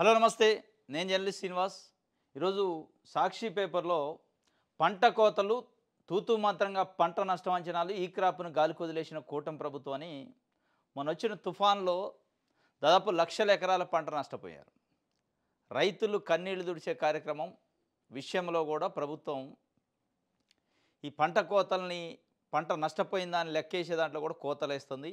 Hello నమస్తే. నేను journalist Srinivas. ఈరోజు సాక్షి పేపర్లో పంట కోతలు తూతూ మంత్రంగా పంట నష్టం అంచనాలు ఈ క్రాప్ను గాలికొదిలేసిన కూటమి ప్రభుత్వం అని మొన్నొచ్చిన తుఫాన్లో దాదాపు లక్షల ఎకరాల పంట నష్టపోయారు. రైతులు కన్నీళ్లు తుడిచే కార్యక్రమం విషయంలో కూడా ప్రభుత్వం ఈ పంట కోతల్ని పంట నష్టపోయిందని లెక్కేసే దాంట్లో కూడా కోతలేస్తుంది.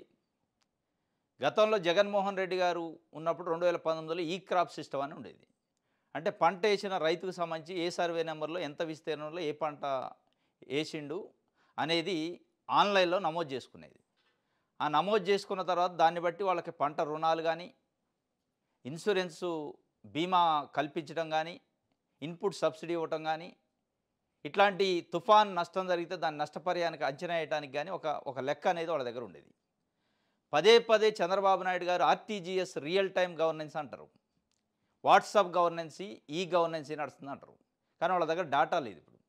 గతంలో జగన్మోహన్ రెడ్డి గారు ఉన్నప్పుడు 2019లో ఈ క్రాప్ సిస్టమ్ అని ఉండేది. అంటే పంట వేసిన రైతుకు సంబంధించి ఏ సర్వే నెంబర్లో ఎంత విస్తీర్ణంలో ఏ పంట వేసిండు అనేది ఆన్లైన్లో నమోదు చేసుకునేది. ఆ నమోదు చేసుకున్న తర్వాత దాన్ని బట్టి వాళ్ళకి పంట రుణాలు కానీ, ఇన్సూరెన్సు బీమా కల్పించడం కానీ, ఇన్పుట్ సబ్సిడీ ఇవ్వటం కానీ, ఇట్లాంటి తుఫాన్ నష్టం జరిగితే దాని నష్టపరిహారానికి అంచనా వేయడానికి కానీ ఒక లెక్క అనేది వాళ్ళ దగ్గర ఉండేది. పదే పదే చంద్రబాబు నాయుడు గారు ఆర్టీజీఎస్ రియల్ టైమ్ గవర్నెన్స్ అంటారు, వాట్సాప్ గవర్నెన్సీ, ఈ గవర్నెన్సీ నడుస్తుంది అంటారు. కానీ వాళ్ళ దగ్గర డాటా లేదు. ఇప్పుడు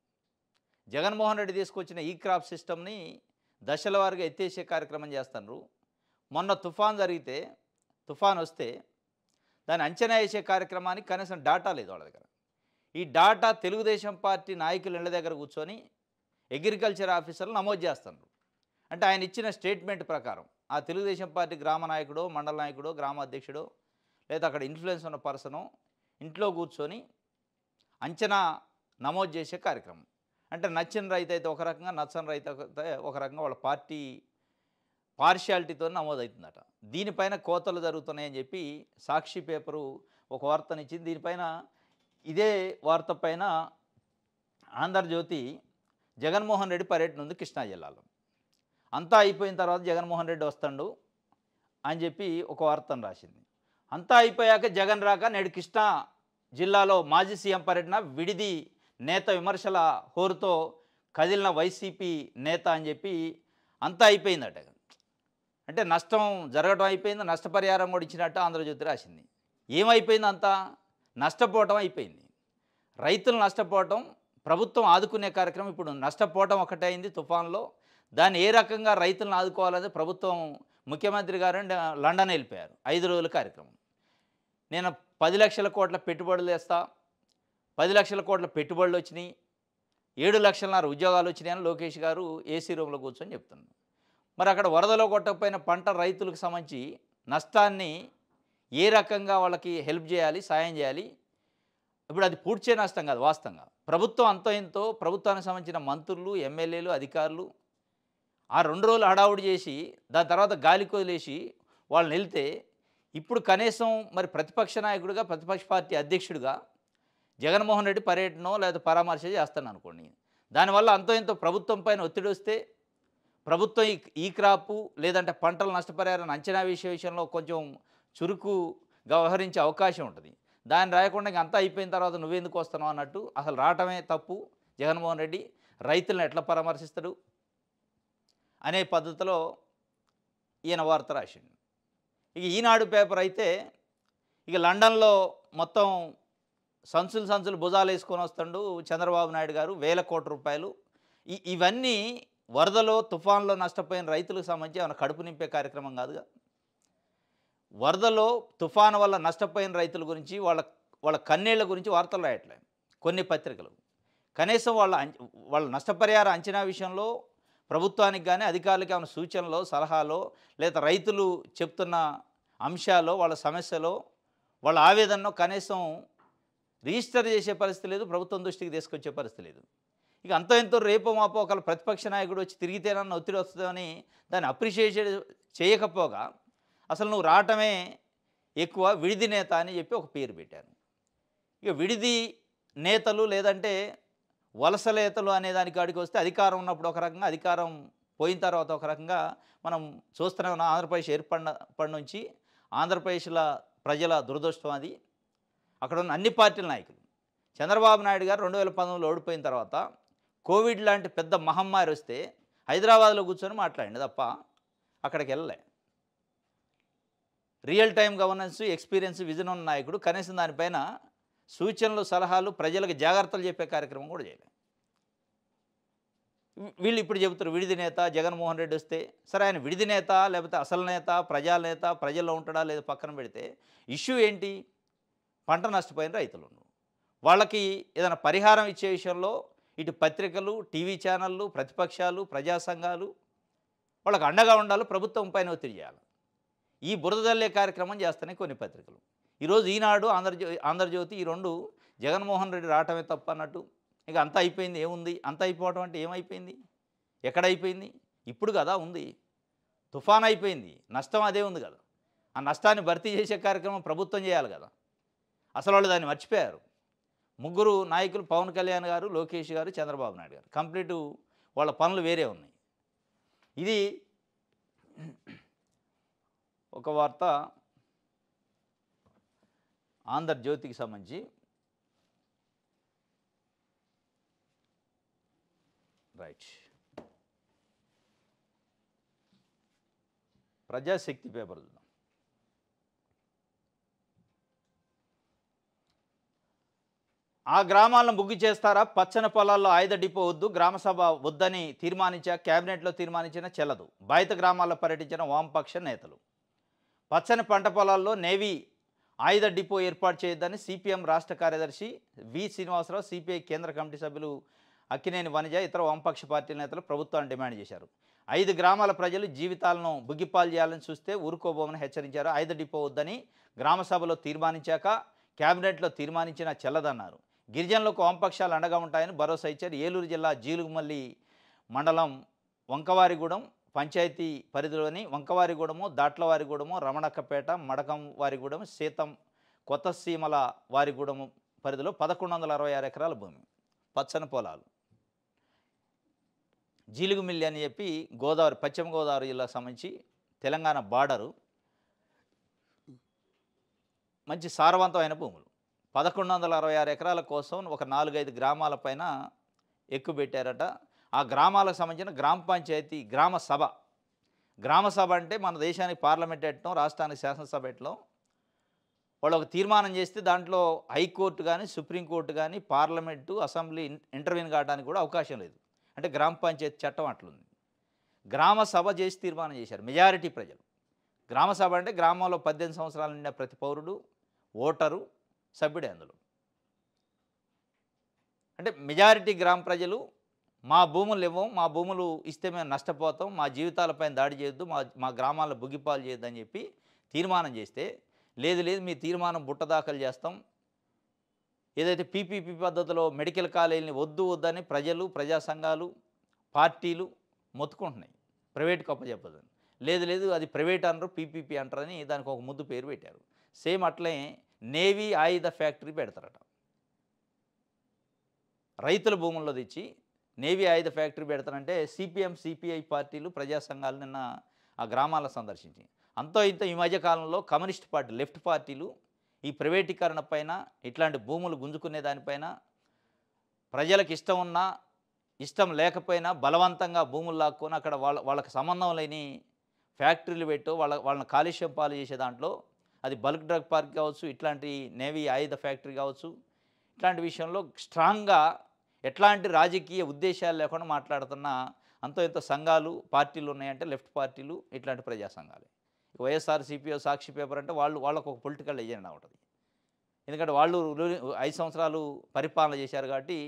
జగన్మోహన్ రెడ్డి తీసుకొచ్చిన ఈ క్రాప్ సిస్టమ్ని దశల వారీగా ఎత్తేసే కార్యక్రమం చేస్తున్నారు. మొన్న తుఫాన్ వస్తే దాన్ని అంచనా వేసే కార్యక్రమానికి కనీసం డాటా లేదు వాళ్ళ దగ్గర. ఈ డాటా తెలుగుదేశం పార్టీ నాయకుల ఇళ్ళ దగ్గర కూర్చొని అగ్రికల్చర్ ఆఫీసర్లు నమోదు చేస్తున్నారు. అంటే ఆయన ఇచ్చిన స్టేట్మెంట్ ప్రకారం ఆ తెలుగుదేశం పార్టీ గ్రామ నాయకుడో, మండల నాయకుడో, గ్రామ అధ్యక్షుడో, లేదా అక్కడ ఇన్ఫ్లుయెన్స్ ఉన్న పర్సనో ఇంట్లో కూర్చొని అంచనా నమోదు చేసే కార్యక్రమం. అంటే నచ్చిన రైతు అయితే ఒక రకంగా, నచ్చని రైతు అయితే ఒక రకంగా వాళ్ళ పార్టీ పార్షియాలిటీతో నమోదవుతుందట. దీనిపైన కోతలు జరుగుతున్నాయని చెప్పి సాక్షి పేపరు ఒక వార్తనిచ్చింది. దీనిపైన ఇదే వార్త పైన ఆంధ్రజ్యోతి జగన్మోహన్ రెడ్డి పర్యటన ఉంది కృష్ణా జిల్లాలో. అంతా అయిపోయిన తర్వాత జగన్మోహన్ రెడ్డి వస్తాడు అని చెప్పి ఒక వార్తను రాసింది. అంతా అయిపోయాక జగన్ రాక నేడు కృష్ణా జిల్లాలో మాజీ సీఎం పర్యటన, విడిది నేత విమర్శల హోరుతో కదిలిన వైసీపీ నేత అని చెప్పి అంతా అయిపోయిందట. అంటే నష్టం జరగడం అయిపోయింది, నష్టపరిహారం కూడా ఇచ్చినట్టు ఆంధ్రజ్యోతి రాసింది. ఏమైపోయింది? అంతా నష్టపోవటం అయిపోయింది. రైతులు నష్టపోవటం, ప్రభుత్వం ఆదుకునే కార్యక్రమం ఇప్పుడు నష్టపోవటం ఒకటే అయింది తుఫాన్లో. దాన్ని ఏ రకంగా రైతులను ఆదుకోవాలని ప్రభుత్వం, ముఖ్యమంత్రి గారు లండన్ వెళ్ళిపోయారు. 5 రోజుల కార్యక్రమం. నేను 10 లక్షల కోట్ల పెట్టుబడులు వేస్తా, 10 లక్షల కోట్ల పెట్టుబడులు వచ్చినాయి, 7,00,000 ఉద్యోగాలు వచ్చినాయని లోకేష్ గారు ఏసీ రూమ్లో కూర్చొని చెప్తున్నారు. మరి అక్కడ వరదలో కొట్టకపోయిన పంట రైతులకు సంబంధించి నష్టాన్ని ఏ రకంగా వాళ్ళకి హెల్ప్ చేయాలి, సాయం చేయాలి? ఇప్పుడు అది పూడ్చే నష్టం కాదు. వాస్తవంగా ప్రభుత్వం అంతో ఇంతో, ప్రభుత్వానికి సంబంధించిన మంత్రులు, ఎమ్మెల్యేలు, అధికారులు ఆ 2 రోజులు హడావుడి చేసి దాని తర్వాత గాలికి వదిలేసి వాళ్ళని వెళ్తే, ఇప్పుడు కనీసం మరి ప్రతిపక్ష నాయకుడిగా, ప్రతిపక్ష పార్టీ అధ్యక్షుడిగా జగన్మోహన్ రెడ్డి పర్యటనో లేదా పరామర్శ చేస్తాను అనుకోండి. దానివల్ల అంతో ఇంతో ప్రభుత్వం పైన ఒత్తిడి వస్తే ప్రభుత్వం ఈ క్రాపు లేదంటే పంటల నష్టపరిహారాన్ని అంచనా విషయంలో కొంచెం చురుకుగా వ్యవహరించే అవకాశం ఉంటుంది. దాన్ని రాయకుండా అంతా అయిపోయిన తర్వాత నువ్వెందుకు వస్తున్నావు అన్నట్టు అసలు రావటమే తప్పు. జగన్మోహన్ రెడ్డి రైతులను ఎట్లా పరామర్శిస్తాడు అనే పద్ధతిలో ఈయన వార్త రాసిండు. ఇక ఈనాడు పేపర్ అయితే ఇక లండన్లో మొత్తం సంచులు భుజాలు వేసుకొని వస్తుండు చంద్రబాబు నాయుడు గారు, వేల కోట్ల రూపాయలు. ఇవన్నీ వరదలో, తుఫాన్లో నష్టపోయిన రైతులకు సంబంధించి ఏమైనా కడుపు నింపే కార్యక్రమం కాదుగా. వరదలో, తుఫాను వల్ల నష్టపోయిన రైతుల గురించి, వాళ్ళ కన్నీళ్ల గురించి వార్తలు రాయట్లేదు కొన్ని పత్రికలు. కనీసం వాళ్ళ నష్టపరిహార అంచనా విషయంలో ప్రభుత్వానికి కానీ, అధికారులకి ఏమైనా సూచనలో, సలహాలో, లేదా రైతులు చెప్తున్న అంశాలో, వాళ్ళ సమస్యలో, వాళ్ళ ఆవేదనలో కనీసం రిజిస్టర్ చేసే పరిస్థితి లేదు, ప్రభుత్వం దృష్టికి తీసుకొచ్చే పరిస్థితి లేదు. ఇక అంతో ఎంతో రేపో మాపో ఒకళ్ళ ప్రతిపక్ష నాయకుడు వచ్చి తిరిగితేనన్న ఒత్తిడి వస్తుందని దాన్ని అప్రిషియేట్ చేయకపోగా అసలు నువ్వు రావటమే ఎక్కువ, విడిది నేత అని చెప్పి ఒక పేరు పెట్టారు. ఇక విడిది నేతలు లేదంటే వలస నేతలు అనే దానికి కాడికి వస్తే అధికారం ఉన్నప్పుడు ఒక రకంగా, అధికారం పోయిన తర్వాత ఒక రకంగా మనం చూస్తూనే ఉన్నాం. ఆంధ్రప్రదేశ్ ఏర్పడిన నుంచి ఆంధ్రప్రదేశ్ల ప్రజల దురదృష్టం అది. అక్కడ ఉన్న అన్ని పార్టీల నాయకులు, చంద్రబాబు నాయుడు గారు 2019లో ఓడిపోయిన తర్వాత కోవిడ్ లాంటి పెద్ద మహమ్మారి వస్తే హైదరాబాద్లో కూర్చొని మాట్లాడింది తప్ప అక్కడికి వెళ్ళలే. Real time governance, experience, vision ఉన్న నాయకుడు కనీసం దానిపైన సూచనలు, సలహాలు, ప్రజలకు జాగ్రత్తలు చెప్పే కార్యక్రమం కూడా చేయలేదు. వీళ్ళు ఇప్పుడు చెబుతారు విడిది నేత జగన్మోహన్ రెడ్డి వస్తే. సరే, ఆయన విడిది నేత లేకపోతే అసలు నేత, ప్రజల నేత, ప్రజల్లో ఉంటాడా లేదా పక్కన పెడితే ఇష్యూ ఏంటి? పంట నష్టపోయిన రైతులు ఉన్నారు. వాళ్ళకి ఏదైనా పరిహారం ఇచ్చే విషయంలో ఇటు పత్రికలు, టీవీ ఛానళ్ళు, ప్రతిపక్షాలు, ప్రజా సంఘాలు వాళ్ళకి అండగా ఉండాలి, ప్రభుత్వం పైన ఒత్తిడి చేయాలి. ఈ బురద జల్లే కార్యక్రమం చేస్తున్నాయి కొన్ని పత్రికలు. ఈరోజు ఈనాడు, ఆంధ్రజ్యోతి ఈ 2 జగన్మోహన్ రెడ్డి రావటమే తప్పు అన్నట్టు ఇక అంతా అయిపోయింది, ఏముంది అంతా అయిపోవటం అంటే ఏమైపోయింది, ఎక్కడైపోయింది? ఇప్పుడు కదా ఉంది, తుఫాన్ అయిపోయింది, నష్టం అదే ఉంది కదా. ఆ నష్టాన్ని భర్తీ చేసే కార్యక్రమం ప్రభుత్వం చేయాలి కదా. అసలు వాళ్ళు దాన్ని మర్చిపోయారు. 3 నాయకులు, పవన్ కళ్యాణ్ గారు, లోకేష్ గారు, చంద్రబాబు నాయుడు గారు కంప్లీట్ వాళ్ళ పనులు వేరే ఉన్నాయి. ఇది ఒక వార్త ఆంధ్రజ్యోతికి సంబంధించి. రైట్, ప్రజాశక్తి పేపర్ చూద్దాం. ఆ గ్రామాలను బుగ్గి చేస్తారా? పచ్చని పొలాల్లో ఆయుధ డిపో వద్దు, గ్రామసభ వద్దని క్యాబినెట్లో తీర్మానించిన చెల్లదు. బాధిత గ్రామాల్లో పర్యటించిన వామపక్ష నేతలు. పచ్చని పంట పొలాల్లో నేవీ ఆయుధ డిపో ఏర్పాటు చేయొద్దని సిపిఎం రాష్ట్ర కార్యదర్శి వి శ్రీనివాసరావు, సిపిఐ కేంద్ర కమిటీ సభ్యులు అక్కినేని వనిజ, ఇతర వామపక్ష పార్టీల నేతలు ప్రభుత్వాన్ని డిమాండ్ చేశారు. 5 గ్రామాల ప్రజలు జీవితాలను బుగ్గిపాలు చేయాలని చూస్తే ఊరుకోబోమని హెచ్చరించారు. ఆయుధ డిపో వద్దని గ్రామసభలో తీర్మానించాక క్యాబినెట్లో తీర్మానించిన చెల్లదన్నారు. గిరిజనులకు వామపక్షాలు అండగా ఉంటాయని భరోసా ఇచ్చారు. ఏలూరు జిల్లా జీలుగుమల్లి మండలం వంకవారిగూడెం పంచాయతీ పరిధిలోని వంకవారిగూడెము, దాట్లవారిగూడెము, రమణక్కపేట, మడకం వారిగూడెం, సీతం, కొత్తసీమల వారిగూడెము పరిధిలో 1166 ఎకరాల భూమి, పచ్చని పొలాలు. జీలుగుమిల్లి అని చెప్పి గోదావరి, పశ్చిమ గోదావరి జిల్లాకు సంబంధించి తెలంగాణ బార్డరు, మంచి సారవంతమైన భూములు. 1166 ఎకరాల కోసం ఒక 4-5 గ్రామాల పైన ఎక్కుపెట్టారట. ఆ గ్రామాలకు సంబంధించిన గ్రామ పంచాయతీ, గ్రామ సభ అంటే మన దేశానికి పార్లమెంట్ ఎట్టడం, రాష్ట్రానికి శాసనసభ ఎట్టడం. వాళ్ళు ఒక తీర్మానం చేస్తే దాంట్లో హైకోర్టు కానీ, సుప్రీంకోర్టు కానీ, పార్లమెంటు, అసెంబ్లీ ఇంటర్వ్యూన్ కావడానికి కూడా అవకాశం లేదు. అంటే గ్రామ పంచాయతీ చట్టం అట్లుంది. గ్రామ సభ చేసి తీర్మానం చేశారు మెజారిటీ ప్రజలు. గ్రామ సభ అంటే గ్రామంలో 18 సంవత్సరాల నిండిన ప్రతి పౌరుడు, ఓటరు, సభ్యుడే అందులో. అంటే మెజారిటీ గ్రామ ప్రజలు మా భూములు ఇవ్వం, మా భూములు ఇస్తే మేము నష్టపోతాం, మా జీవితాలపైన దాడి చేయొద్దు, మా గ్రామాల్లో బుగ్గిపాలు చేయొద్దు అని చెప్పి తీర్మానం చేస్తే, లేదు మీ తీర్మానం బుట్టదాఖలు చేస్తాం, ఏదైతే పీపీపీ పద్ధతిలో మెడికల్ కాలేజీని వద్దని ప్రజలు, ప్రజా సంఘాలు, పార్టీలు మొత్తుకుంటున్నాయి, ప్రైవేట్కి అప్పచెప్పదని. లేదు అది ప్రైవేట్ అనరు, పీపీపీ అంటారని దానికి ఒక ముద్దు పేరు పెట్టారు. సేమ్ అట్లే నేవీ ఆయుధ ఫ్యాక్టరీ పెడతారట. రైతుల భూముల్లో తెచ్చి నేవీ ఆయుధ ఫ్యాక్టరీ పెడతారంటే సిపిఎం, సిపిఐ పార్టీలు, ప్రజా సంఘాలు నిన్న ఆ గ్రామాలను సందర్శించి అంతో ఇంత ఈ మధ్యకాలంలో కమ్యూనిస్ట్ పార్టీ, లెఫ్ట్ పార్టీలు ఈ ప్రైవేటీకరణ పైన, ఇట్లాంటి భూములు గుంజుకునే దానిపైన ప్రజలకు ఇష్టం ఉన్నా ఇష్టం లేకపోయినా బలవంతంగా భూములు లాక్కొని అక్కడ వాళ్ళకి సంబంధం లేని ఫ్యాక్టరీలు పెట్టు వాళ్ళని కాలుష్యం పాలు చేసే దాంట్లో, అది బల్క్ డ్రగ్ పార్క్ కావచ్చు, ఇట్లాంటి నేవీ ఆయుధ ఫ్యాక్టరీ కావచ్చు, ఇట్లాంటి విషయంలో స్ట్రాంగ్గా ఎట్లాంటి రాజకీయ ఉద్దేశాలు లేకుండా మాట్లాడుతున్న అంతో ఎంతో సంఘాలు, పార్టీలు ఉన్నాయంటే లెఫ్ట్ పార్టీలు, ఇట్లాంటి ప్రజా సంఘాలు. వైఎస్ఆర్సీపీ, సాక్షి పేపర్ అంటే వాళ్ళకు ఒక పొలిటికల్ ఎజెండా ఉంటుంది. ఎందుకంటే వాళ్ళు 5 సంవత్సరాలు పరిపాలన చేశారు కాబట్టి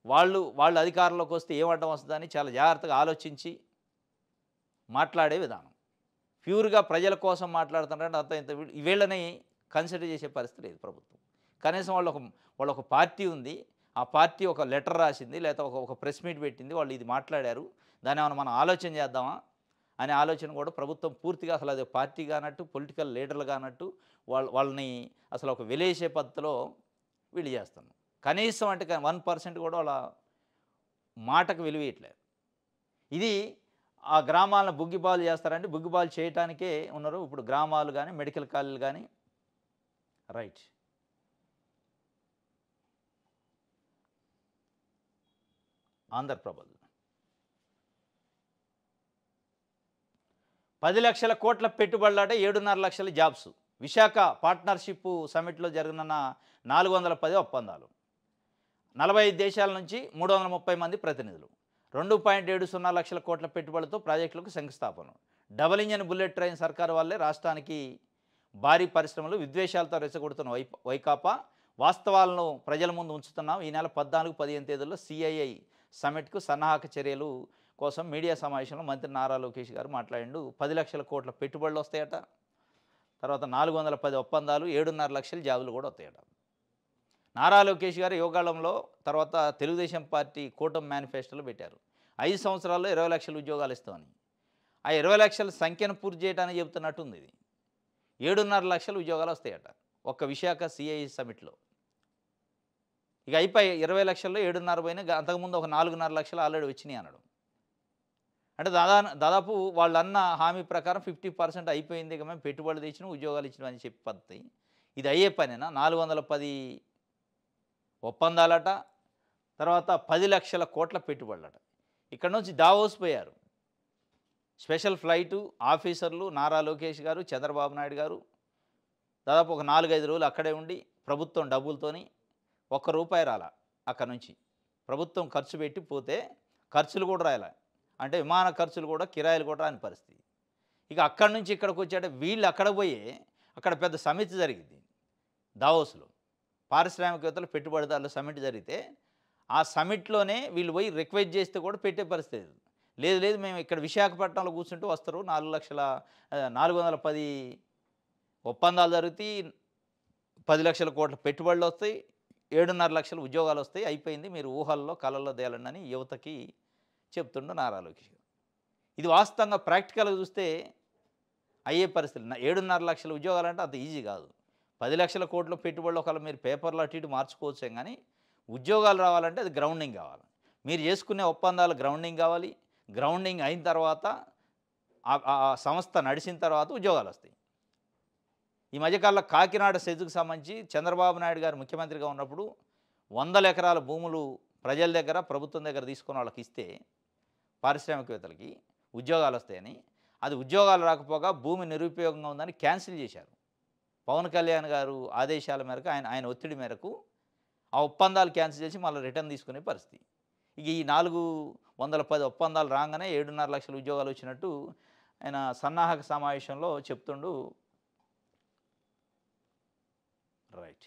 వాళ్ళు అధికారంలోకి వస్తే ఏం అడ్డం వస్తుందని చాలా జాగ్రత్తగా ఆలోచించి మాట్లాడే విధానం. ప్యూర్గా ప్రజల కోసం మాట్లాడుతుంటే అంత ఇంత వీళ్ళని కన్సిడర్ చేసే పరిస్థితి లేదు ప్రభుత్వం. కనీసం వాళ్ళ ఒక పార్టీ ఉంది, ఆ పార్టీ ఒక లెటర్ రాసింది, లేదా ఒక ప్రెస్ మీట్ పెట్టింది, వాళ్ళు ఇది మాట్లాడారు, దాన్ని ఏమైనా మనం ఆలోచన చేద్దామా అనే ఆలోచన కూడా ప్రభుత్వం పూర్తిగా అసలు అది పార్టీ కానట్టు, పొలిటికల్ లీడర్లు కానట్టు వాళ్ళని అసలు ఒక వెలేసే పద్ధతిలో వీళ్ళు చేస్తున్నారు. కనీసం అంటే 1% కూడా వాళ్ళ మాటకు విలువేయట్లేదు. ఇది ఆ గ్రామాలను బుగ్గిపాలు చేస్తారంటే బుగ్గిపాలు చేయటానికే ఉన్నారు ఇప్పుడు గ్రామాలు కానీ, మెడికల్ కాలేజీలు కానీ. రైట్, ఆంధ్రప్రభ 10 లక్షల కోట్ల పెట్టుబడులాట, 7.5 లక్షల జాబ్స్. విశాఖ పార్ట్నర్షిప్ సమిట్లో జరగనున్న 410 ఒప్పందాలు. 45 దేశాల నుంచి 330 మంది ప్రతినిధులు. 2.70 లక్షల కోట్ల పెట్టుబడితో ప్రాజెక్టులకు శంకుస్థాపన. డబుల్ ఇంజన్ బుల్లెట్ ట్రైన్ సర్కారు వల్లే రాష్ట్రానికి భారీ పరిశ్రమలు విద్వేషాలతో రెచ్చగొడుతున్న వైకాపా వాస్తవాలను ప్రజల ముందు ఉంచుతున్నాం. ఈ నెల 14, 15 తేదీల్లో సిఐఐ సమ్మిట్కు సన్నాహక చర్యలు కోసం మీడియా సమావేశంలో మంత్రి నారా లోకేష్ గారు మాట్లాడిండు. 10 లక్షల కోట్ల పెట్టుబడులు వస్తాయట. తర్వాత 410 ఒప్పందాలు, 7.5 లక్షల జాబులు కూడా వస్తాయట. నారా లోకేష్ గారు యోగాళంలో తర్వాత తెలుగుదేశం పార్టీ కూటమి మేనిఫెస్టోలో పెట్టారు 5 సంవత్సరాల్లో 20 లక్షల ఉద్యోగాలు ఇస్తామని. ఆ 20 లక్షల సంఖ్యను పూర్తి చేయడానికి చెబుతున్నట్టుంది. ఇది 7.5 లక్షల ఉద్యోగాలు వస్తాయట ఒక్క విశాఖ సిఐఐ సమిట్లో. ఇక అయిపోయి 20 లక్షల్లో 7.5 పోయినాయి. అంతకుముందు ఒక 4.5 లక్షలు ఆల్రెడీ వచ్చినాయి అన్నాడు. అంటే దాదాపు వాళ్ళన్న హామీ ప్రకారం 50% అయిపోయింది. ఇక మేము పెట్టుబడులు తెచ్చినాం, ఉద్యోగాలు ఇచ్చినాం అని చెప్పి పద్ధతి. ఇది అయ్యే పనేనా? 410 ఒప్పందాలట, తర్వాత 10 లక్షల కోట్ల పెట్టుబడులట. ఇక్కడ నుంచి దావోస్ పోయారు. స్పెషల్ ఫ్లైటు ఆఫీసర్లు నారా లోకేష్ గారు, చంద్రబాబు నాయుడు గారు దాదాపు ఒక 4-5 రోజులు అక్కడే ఉండి ప్రభుత్వం డబ్బులతోని ₹1 రాలా. అక్కడ నుంచి ప్రభుత్వం ఖర్చు పెట్టి పోతే ఖర్చులు కూడా రాయాలి. అంటే విమాన ఖర్చులు కూడా, కిరాయిలు కూడా రాని పరిస్థితి. ఇక అక్కడి నుంచి ఇక్కడికి వచ్చాడే వీళ్ళు అక్కడ పోయి అక్కడ పెద్ద సమితి జరిగింది దావోస్లో. పారిశ్రామికవేత్తలు పెట్టుబడిదారుల సమిట్ జరిగితే ఆ సమిట్లోనే వీళ్ళు పోయి రిక్వెస్ట్ చేస్తే కూడా పెట్టే పరిస్థితి లేదు. మేము ఇక్కడ విశాఖపట్నంలో కూర్చుంటూ వస్తారు 410 ఒప్పందాలు జరుగుతాయి, 10 లక్షల కోట్ల పెట్టుబడులు వస్తాయి, 7.5 లక్షల ఉద్యోగాలు వస్తాయి, అయిపోయింది, మీరు ఊహల్లో కళల్లో తేలండి అని యువతకి చెప్తుండు నారా లోకేష్ గారు. ఇది వాస్తవంగా ప్రాక్టికల్గా చూస్తే అయ్యే పరిస్థితి. 7.5 లక్షల ఉద్యోగాలు అంటే అంత ఈజీ కాదు. 10 లక్షల కోట్ల పెట్టుబడులు ఒకవేళ మీరు పేపర్లో అటు ఇటు మార్చుకోవచ్చే కానీ ఉద్యోగాలు రావాలంటే అది గ్రౌండింగ్ కావాలి. మీరు చేసుకునే ఒప్పందాలు గ్రౌండింగ్ కావాలి. గ్రౌండింగ్ అయిన తర్వాత ఆ సంస్థ నడిచిన తర్వాత ఉద్యోగాలు వస్తాయి. ఈ మధ్యకాలంలో కాకినాడ సెజ్కు సంబంధించి చంద్రబాబు నాయుడు గారు ముఖ్యమంత్రిగా ఉన్నప్పుడు 100 ఎకరాల భూములు ప్రజల దగ్గర, ప్రభుత్వం దగ్గర తీసుకున్న వాళ్ళకి ఇస్తే పారిశ్రామికవేత్తలకి ఉద్యోగాలు వస్తాయని, అది ఉద్యోగాలు రాకపోగా భూమి నిరుపయోగంగా ఉందని క్యాన్సిల్ చేశారు. పవన్ కళ్యాణ్ గారు ఆదేశాల మేరకు, ఆయన ఒత్తిడి మేరకు ఆ ఒప్పందాలు క్యాన్సిల్ చేసి మళ్ళీ రిటర్న్ తీసుకునే పరిస్థితి. ఇక ఈ 410 ఒప్పందాలు రాగానే 7.5 లక్షల ఉద్యోగాలు వచ్చినట్టు ఆయన సన్నాహక సమావేశంలో చెప్తుండు. రైట్.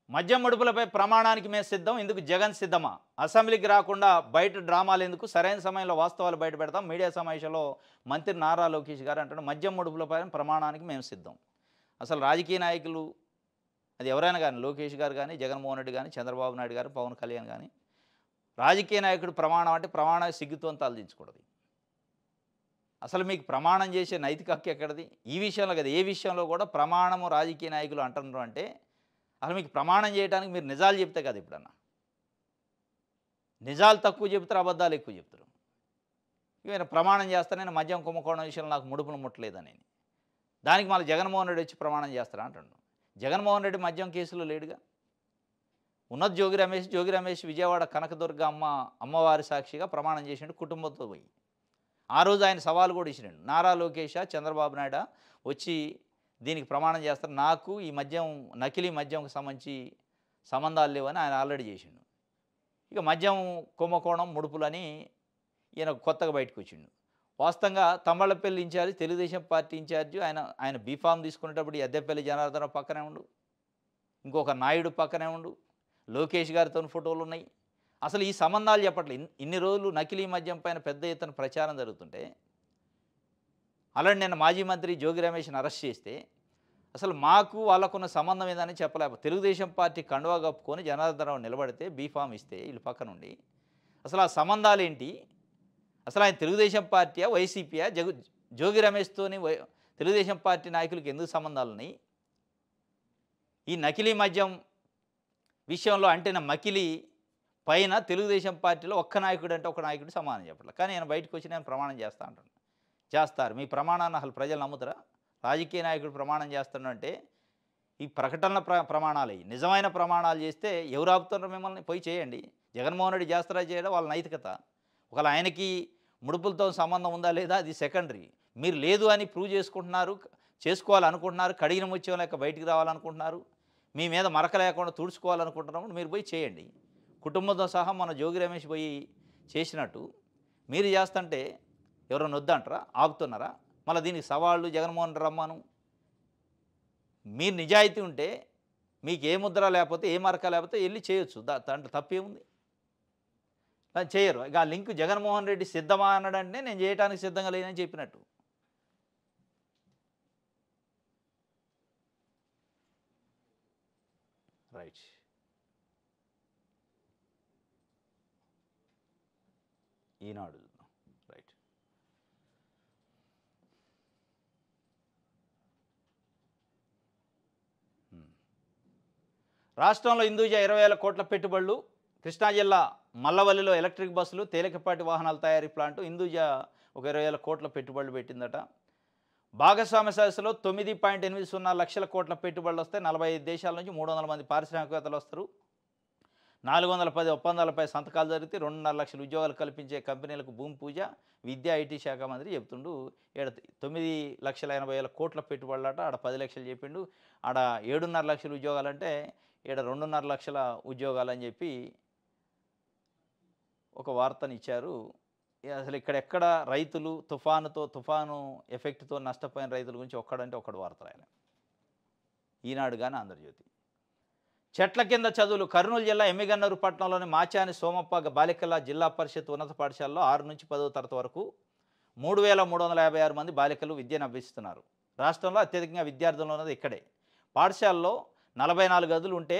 మద్యం ముడుపులపై ప్రమాణానికి మేము సిద్ధం, ఇందుకు జగన్ సిద్ధమా? అసెంబ్లీకి రాకుండా బయట డ్రామాలు ఎందుకు? సరైన సమయంలో వాస్తవాలు బయట పెడతాం. మీడియా సమావేశంలో మంత్రి నారా లోకేష్ గారు అంటాడు మద్యం ముడుపులపై ప్రమాణానికి మేము సిద్ధం. అసలు రాజకీయ నాయకులు అది ఎవరైనా కానీ, లోకేష్ గారు కానీ, జగన్మోహన్ రెడ్డి కానీ, చంద్రబాబు నాయుడు గారు, పవన్ కళ్యాణ్ కానీ, రాజకీయ నాయకుడు ప్రమాణం అంటే ప్రమాణ సిగ్గుతో తలదించకూడదు. అసలు మీకు ప్రమాణం చేసే నైతిక హక్కు ఎక్కడిది? ఈ విషయంలో కదా, ఏ విషయంలో కూడా ప్రమాణము రాజకీయ నాయకులు అంటున్నారు అంటే అసలు మీకు ప్రమాణం చేయడానికి మీరు నిజాలు చెప్తే కదా. ఇప్పుడన్నా నిజాలు తక్కువ చెప్తారు, అబద్ధాలు ఎక్కువ చెప్తారు. ఇక ప్రమాణం చేస్తాను నేను మద్యం కుంభకోణం విషయంలో నాకు ముడుపును ముట్టలేదని, దానికి మళ్ళీ జగన్మోహన్ రెడ్డి వచ్చి ప్రమాణం చేస్తారా అంటాడు. జగన్మోహన్ రెడ్డి మద్యం కేసులో లేడుగా. ఉన్నది జోగి రమేష్ విజయవాడ కనకదుర్గ అమ్మవారి సాక్షిగా ప్రమాణం చేసిండు కుటుంబంతో పోయి. ఆ రోజు ఆయన సవాల్ కూడా ఇచ్చినాడు. నారా లోకేష్, చంద్రబాబు నాయుడు వచ్చి దీనికి ప్రమాణం చేస్తారు, నాకు ఈ మద్యం నకిలీ మద్యంకు సంబంధించి సంబంధాలు లేవని ఆయన ఆల్రెడీ చేసిండు. ఇక మద్యం కుంభకోణం ముడుపులని ఈయన కొత్తగా బయటకు వచ్చిండు. వాస్తవంగా Tammallapalli incharge, Telugu Desam party incharge, ఆయన బీఫామ్ తీసుకునేటప్పుడు ఎద్దెపల్లి జనార్దన పక్కనే ఉండు, ఇంకొక నాయుడు పక్కనే ఉండు, లోకేష్ గారితో ఫోటోలు ఉన్నాయి. అసలు ఈ సంబంధాలు చెప్పట్లేదు. ఇన్ని రోజులు నకిలీ మద్యం పైన పెద్ద ఎత్తున ప్రచారం జరుగుతుంటే, అలాంటి నేను మాజీ మంత్రి జోగి రమేష్ని అరెస్ట్ చేస్తే అసలు మాకు వాళ్ళకున్న సంబంధం ఏదని చెప్పలేకపోతే, తెలుగుదేశం పార్టీ కండువా కప్పుకొని జనార్దనరావు నిలబడితే బీఫామ్ ఇస్తే వీళ్ళు పక్క నుండి అసలు ఆ సంబంధాలు ఏంటి? అసలు ఆయన తెలుగుదేశం పార్టీయా, వైసీపీయా? జోగి రమేష్తోని తెలుగుదేశం పార్టీ నాయకులకి ఎందుకు సంబంధాలు ఉన్నాయి? ఈ నకిలీ మద్యం విషయంలో అంటే మకిలీ పైన తెలుగుదేశం పార్టీలో ఒక్క నాయకుడు అంటే ఒక నాయకుడు సమానం చెప్పట్లేదు. కానీ ఆయన బయటకు వచ్చి నేను ప్రమాణం చేస్తా అంటాను. చేస్తారు. మీ ప్రమాణాన్ని అసలు ప్రజలు నమ్ముతారా? రాజకీయ నాయకుడు ప్రమాణం చేస్తాడంటే ఈ ప్రకటనల ప్రమాణాలు, నిజమైన ప్రమాణాలు చేస్తే ఎవరు ఆపుతున్నారు మిమ్మల్ని? పోయి చేయండి. జగన్మోహన్ రెడ్డి చేస్తారా చేయడం వాళ్ళ నైతికత. ఒకవేళ ఆయనకి ముడుపులతో సంబంధం ఉందా లేదా అది సెకండరీ. మీరు లేదు అని ప్రూవ్ చేసుకుంటున్నారు, చేసుకోవాలనుకుంటున్నారు, కడిగిన ముత్యం లేక బయటికి రావాలనుకుంటున్నారు. మీ మీద మరక లేకుండా తుడుచుకోవాలనుకుంటున్నప్పుడు మీరు పోయి చేయండి. కుటుంబంతో సహా మన జోగి రమేష్ పోయి చేసినట్టు మీరు చేస్తుంటే ఎవరైనా వద్దంటారా? ఆపుతున్నారా? మళ్ళీ దీనికి సవాళ్ళు జగన్మోహన్ రమ్మను. మీరు నిజాయితీ ఉంటే మీకు ఏ ముద్ర లేకపోతే ఏ మరక లేకపోతే వెళ్ళి చేయొచ్చు. దాంట్లో తప్పేముంది? చేయరు. ఇక ఆ లింక్ జగన్మోహన్ రెడ్డి సిద్ధమా అన్నాడంటే నేను చేయడానికి సిద్ధంగా లేనని చెప్పినట్టు. రైట్. ఈనాడు చూద్దాం. రైట్. రాష్ట్రంలో హిందూజా 20,000 కోట్ల పెట్టుబడులు. కృష్ణా జిల్లా మల్లవల్లిలో ఎలక్ట్రిక్ బస్సులు, తేలికపాటి వాహనాల తయారీ ప్లాంటు. హిందూజా ఒక 20,000 కోట్ల పెట్టుబడులు పెట్టిందట. భాగస్వామ్య సదస్సులో 9.80 లక్షల కోట్ల పెట్టుబడులు వస్తాయి. 45 దేశాల నుంచి 300 మంది పారిశ్రామికవేత్తలు వస్తారు. 410 ఒప్పందాలపై సంతకాలు జరిగితే 2.5 లక్షల ఉద్యోగాలు కల్పించే కంపెనీలకు భూమి పూజ. విద్యా ఐటీ శాఖ మంత్రి చెప్తుండు. ఈడ 9,80,000 కోట్ల పెట్టుబడులట, ఆడ 10 లక్షలు చెప్పిండు. ఆడ 7.5 లక్షల ఉద్యోగాలంటే ఈడ 2.5 లక్షల ఉద్యోగాలని చెప్పి ఒక వార్తనిచ్చారు. అసలు ఇక్కడెక్కడ రైతులు తుఫాను ఎఫెక్ట్తో నష్టపోయిన రైతుల గురించి ఒక్కడంటే ఒక్కడు వార్త రాయాలి. ఈనాడు కానీ ఆంధ్రజ్యోతి. చెట్ల కింద చదువులు. కర్నూలు జిల్లా ఎమ్మిగన్నూరు పట్టణంలోని మాచాని సోమప్ప బాలికల జిల్లా పరిషత్ ఉన్నత పాఠశాలలో 6 నుంచి 10వ తరగతి వరకు 3,356 మంది బాలికలు విద్యను అభ్యసిస్తున్నారు. రాష్ట్రంలో అత్యధికంగా విద్యార్థులు ఉన్నది ఇక్కడే. పాఠశాలలో 44 గదులు ఉంటే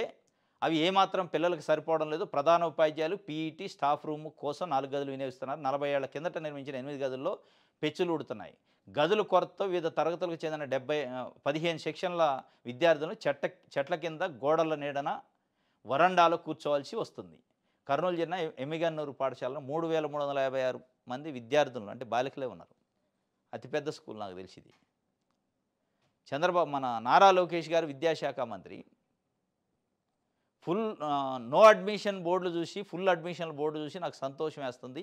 అవి ఏమాత్రం పిల్లలకు సరిపోవడం లేదు. ప్రధాన ఉపాధ్యాయులు పీఈటీ స్టాఫ్ రూమ్ కోసం 4 గదులు వినియోగిస్తున్నారు. 40 ఏళ్ల కిందట నిర్మించిన 8 గదుల్లో పెచ్చులు ఊడుతున్నాయి. గదులు కొరతతో వివిధ తరగతులకు చెందిన 15 సెక్షన్ల విద్యార్థులు చెట్ల కింద గోడల నీడన వరండాలో కూర్చోవలసి వస్తుంది. కర్నూలు జిల్లా ఎమ్మిగన్నూరు పాఠశాలలో 3,356 మంది విద్యార్థులు అంటే బాలికలే ఉన్నారు. అతిపెద్ద స్కూల్ నాకు తెలిసింది. మన నారా లోకేష్ గారు విద్యాశాఖ మంత్రి నో అడ్మిషన్ బోర్డులు చూసి ఫుల్ అడ్మిషన్ బోర్డు చూసి నాకు సంతోషం వేస్తుంది.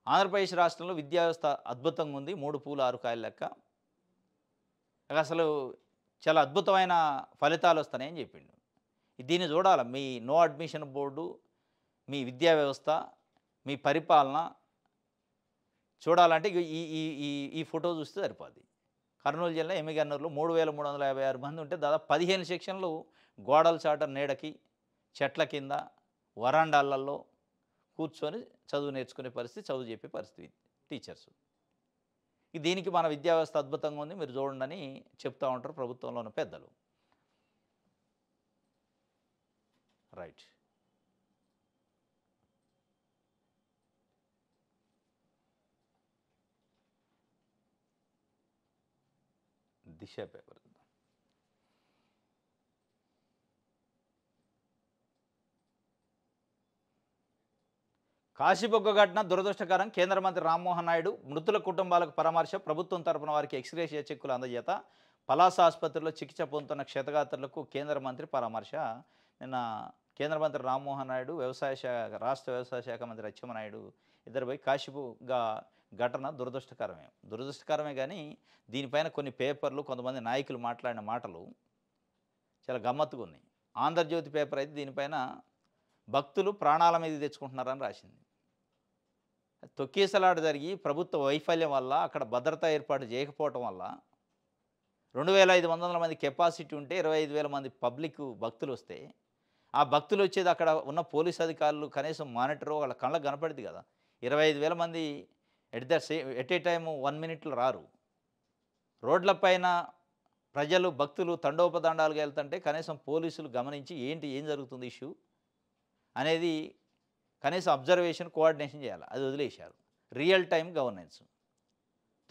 ఆంధ్రప్రదేశ్ రాష్ట్రంలో విద్యా వ్యవస్థ అద్భుతంగా ఉంది. 3 పూలు 6 కాయల లెక్క. అసలు చాలా అద్భుతమైన ఫలితాలు వస్తాయని చెప్పిండు. దీన్ని చూడాలి. మీ నో అడ్మిషన్ బోర్డు, మీ విద్యా వ్యవస్థ, మీ పరిపాలన చూడాలంటే ఈ ఈ ఈ ఈ ఫోటో చూస్తే సరిపోద్ది. కర్నూలు జిల్లా ఎమ్మిగన్నూరులో 3,356 మంది ఉంటే దాదాపు 15 సెక్షన్లు గోడల చాట నీడకి చెట్ల కింద వరండాలలో కూర్చొని చదువు నేర్చుకునే పరిస్థితి, చదువు చెప్పే పరిస్థితి టీచర్స్. దీనికి మన విద్యా వ్యవస్థ అద్భుతంగా ఉంది, మీరు చూడండి అని చెప్తూ ఉంటారు ప్రభుత్వంలో ఉన్న పెద్దలు. రైట్. దిశ పేపర్. కాశీబొగ్గ ఘటన దురదృష్టకరం. కేంద్ర మంత్రి రామ్మోహన్ నాయుడు మృతుల కుటుంబాలకు పరామర్శ. ప్రభుత్వం తరపున వారికి ఎక్స్గ్రేషియా చెక్కులు అందజేత. పలాస ఆసుపత్రిలో చికిత్స పొందుతున్న క్షతగాత్రులకు కేంద్ర మంత్రి పరామర్శ. నిన్న కేంద్ర మంత్రి రామ్మోహన్ నాయుడు, రాష్ట్ర వ్యవసాయ శాఖ మంత్రి అచ్చెన్నాయుడు ఇద్దరు కాశీబొగ్గ ఘటన దురదృష్టకరమే కానీ దీనిపైన కొన్ని పేపర్లు, కొంతమంది నాయకులు మాట్లాడిన మాటలు చాలా గమ్మత్తుగా ఉన్నాయి. ఆంధ్రజ్యోతి పేపర్ అయితే దీనిపైన భక్తులు ప్రాణాల మీద తెచ్చుకుంటున్నారని రాసింది. తొక్కేసలాట జరిగి ప్రభుత్వ వైఫల్యం వల్ల, అక్కడ భద్రతా ఏర్పాటు చేయకపోవటం వల్ల 2,500 మంది కెపాసిటీ ఉంటే 25,000 మంది పబ్లిక్ భక్తులు వస్తే, ఆ భక్తులు వచ్చేది అక్కడ ఉన్న పోలీస్ అధికారులు కనీసం మానిటర్ వాళ్ళ కళ్ళకు కనపడింది కదా. 25,000 మంది ఎట్ ఏ టైము 1 మినిట్లో రారు. రోడ్లపైన ప్రజలు భక్తులు తండోపతండాలుగా వెళ్తుంటే కనీసం పోలీసులు గమనించి ఏం జరుగుతుంది ఇష్యూ అనేది కనీసం అబ్జర్వేషన్, కోఆర్డినేషన్ చేయాలి. అది వదిలేశారు. Real time governance.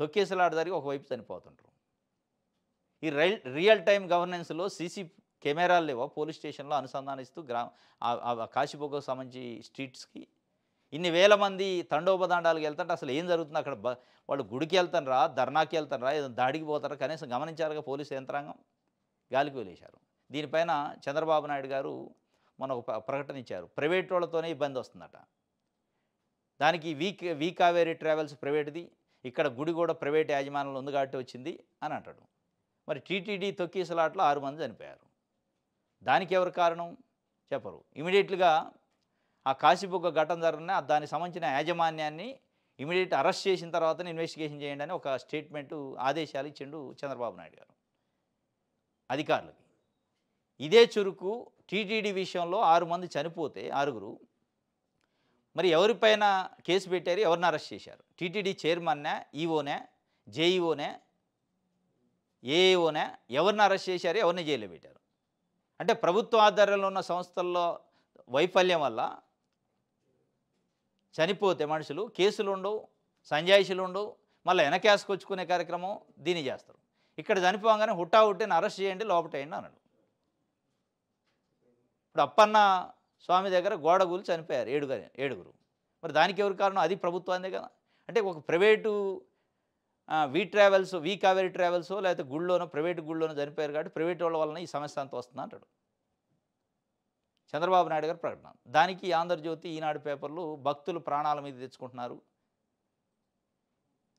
తొక్కేసలాట జరిగి ఒకవైపు చనిపోతుంటారు. ఈ రియల్ టైం గవర్నెన్స్లో సీసీ కెమెరాలు లేవో పోలీస్ స్టేషన్లో అనుసంధానిస్తూ కాశీబొగ్గకు సంబంధించి స్ట్రీట్స్కి ఇన్ని వేల మంది తండోపతండాలకు వెళ్తుంటే అసలు ఏం జరుగుతుంది అక్కడ? వాళ్ళు గుడికి వెళ్తారా, ధర్నాకి వెళ్తారా, ఏదో దాడికి పోతారా? కనీసం గమనించారుగా పోలీసు యంత్రాంగం. గాలికి వదిలేశారు. దీనిపైన చంద్రబాబు నాయుడు గారు మన ఒక ప్రకటన ఇచ్చారు. ప్రైవేట్ వాళ్ళతోనే ఇబ్బంది వస్తుందట. దానికి వీ కావేరీ ట్రావెల్స్ ప్రైవేట్ది, ఇక్కడ గుడి కూడా ప్రైవేట్ యాజమాన్యంలో ఉంది కాబట్టి వచ్చింది అని అంటాడు. మరి టీటీడీ తొక్కిసలాట్లో 6 మంది చనిపోయారు. దానికి ఎవరు కారణం చెప్పరు. ఇమీడియట్‌గా ఆ కాశీబుగ్గ ఘటన జరగగానే దానికి సంబంధించిన యాజమాన్యాన్ని ఇమీడియేట్ అరెస్ట్ చేసిన తర్వాతనే ఇన్వెస్టిగేషన్ చేయండి అని ఒక స్టేట్మెంటు ఆదేశాలు ఇచ్చిండు చంద్రబాబు నాయుడు గారు అధికారులకి. ఇదే చురుకు టీటీడీ విషయంలో 6 మంది చనిపోతే 6గురు మరి ఎవరిపైన కేసు పెట్టారు? ఎవరిని అరెస్ట్ చేశారు? టీటీడీ చైర్మన్‌నా? ఈవోనా? జేఈఓనా? ఏఈఓనా? ఎవరిని అరెస్ట్ చేశారు? ఎవరిని జైల్లో పెట్టారు? అంటే ప్రభుత్వ ఆధ్వర్యంలో ఉన్న సంస్థల్లో వైఫల్యం వల్ల చనిపోతే మనుషులు కేసులుండవు, సంజాయిషీలుండవు, మళ్ళీ వెనకేసుకొచ్చుకునే కార్యక్రమం దీన్ని చేస్తారు. ఇక్కడ చనిపోగానే హుట్టాహుట్టిన అరెస్ట్ చేయండి, లోపటేయండి అన్నాడు. ఇప్పుడు అప్పన్న స్వామి దగ్గర గోడ కూలి చనిపోయారు ఏడుగురు. మరి దానికి ఎవరు కారణం? అది ప్రభుత్వానిదే కదా. అంటే ఒక ప్రైవేటు వి కావేరీ ట్రావెల్సో లేకపోతే గుళ్ళోనో ప్రైవేటు గుళ్ళోనో చనిపోయారు కాబట్టి ప్రైవేట్ వాళ్ళ వలన ఈ సమస్య అంతా వస్తుంది అంటాడు చంద్రబాబు నాయుడు గారి ప్రకటన. దానికి ఆంధ్రజ్యోతి, ఈనాడు పేపర్లు భక్తులు ప్రాణాల మీద తెచ్చుకుంటున్నారు,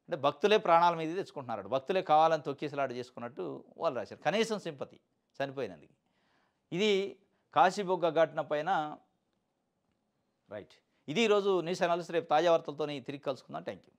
అంటే భక్తులే ప్రాణాల మీద తెచ్చుకుంటున్నారు, భక్తులే కావాలని తొక్కిసలాట చేసుకున్నట్టు వాళ్ళు రాశారు. కనీసం సింపతి చనిపోయినందుకు. ఇది కాశీబుగ్గ ఘటన పైన రైట్. ఇది ఈరోజు న్యూస్ అనాలిసిస్. రేపు తాజా వార్తలతో తిరిగి కలుసుకుందాం. Thank you.